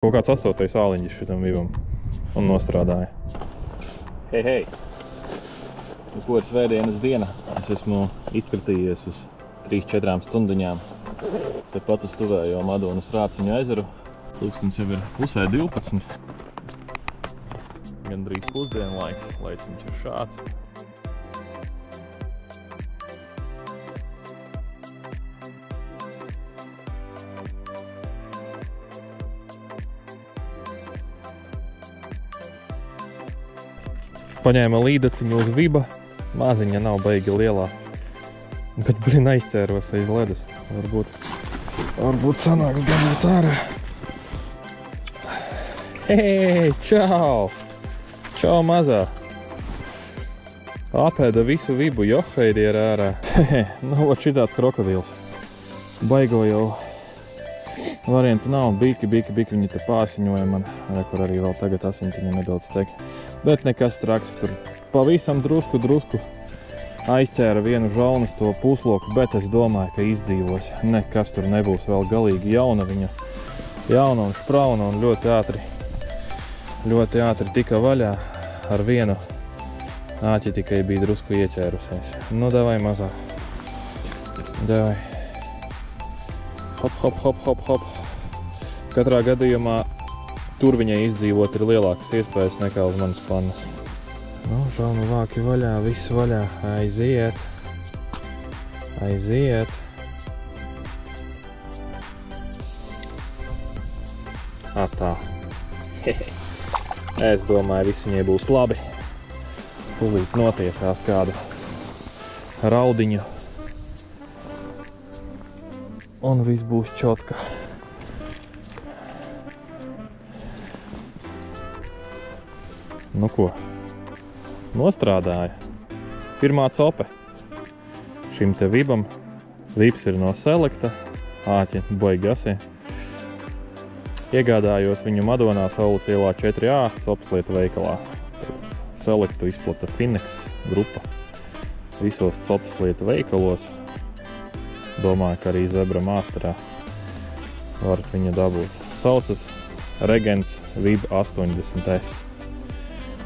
Kaut kāds 8. āliņģis šitam vibam un nostrādāja. Hei! Nu, ko ir svētdienas diena? Es esmu izkratījies uz 3-4 stundiņām. Tepat uz tuvējo Madonas Rāciņu ezeru. Pulkstenis jau ir pusē 12. Gandrīz pusdienlaiks, laiciņš ir šāds. Paņēma līdaciņu uz viba, maziņa nav baigi lielā, bet blin aizcēros aiz ledus. Varbūt sanāks dabūt ārā. Hei, čau! Čau mazā! Apēda visu vibu, johaidi ir ārā. Nu, šitāds krokodils. Baigo jau varianti nav, biki, viņi te pārsiņoja man, kur arī vēl tagad asintiņa nedaudz tek. Bet nekas traks, tur pavisam drusku aizķēra vienu žaunas to pusloku, bet es domāju, ka izdzīvos. Nekas tur nebūs, vēl galīgi jauna viņa. Jauna un šprauna un ļoti ātri tika vaļā ar vienu āķi tikai bija drusku ieķērusies. Nu, davai mazā. Davai. Hop. Katrā gadījumā tur viņai izdzīvot ir lielākas iespējas nekā uz manas pannas. Nu, žalnu vāki vaļā, viss vaļā. Aiziet. Tā. Es domāju, viss viņai būs labi. Tūlīt notiesās kādu raudiņu. Un viss būs čotka. Nu ko, nostrādāja. Pirmā cope. Šim te vibam. Vibs ir no Selecta. Āķi boigasi. Iegādājos viņu Madonā Saules ielā 4A copslietu veikalā. Selectu izplata Finex grupa. Visos copslietu veikalos. Domāju, ka arī Zebra Masterā varat viņu dabūt. Saucas Regens Vib 80S.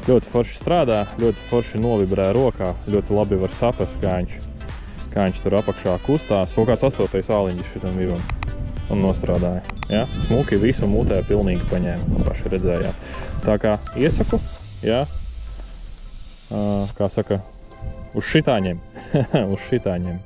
Ļoti forši strādā, ļoti forši novibrē rokā, ļoti labi var saprast, kā viņš tur apakšā kustās. Kaut kāds 8. āliņģis šitam vibam un nostrādāja. Ja? Smuki visu mutē pilnīgi paņēma, paši redzējāt. Tā kā iesaku, ja? Kā saka, uz šitāņiem. Uz šitāņiem.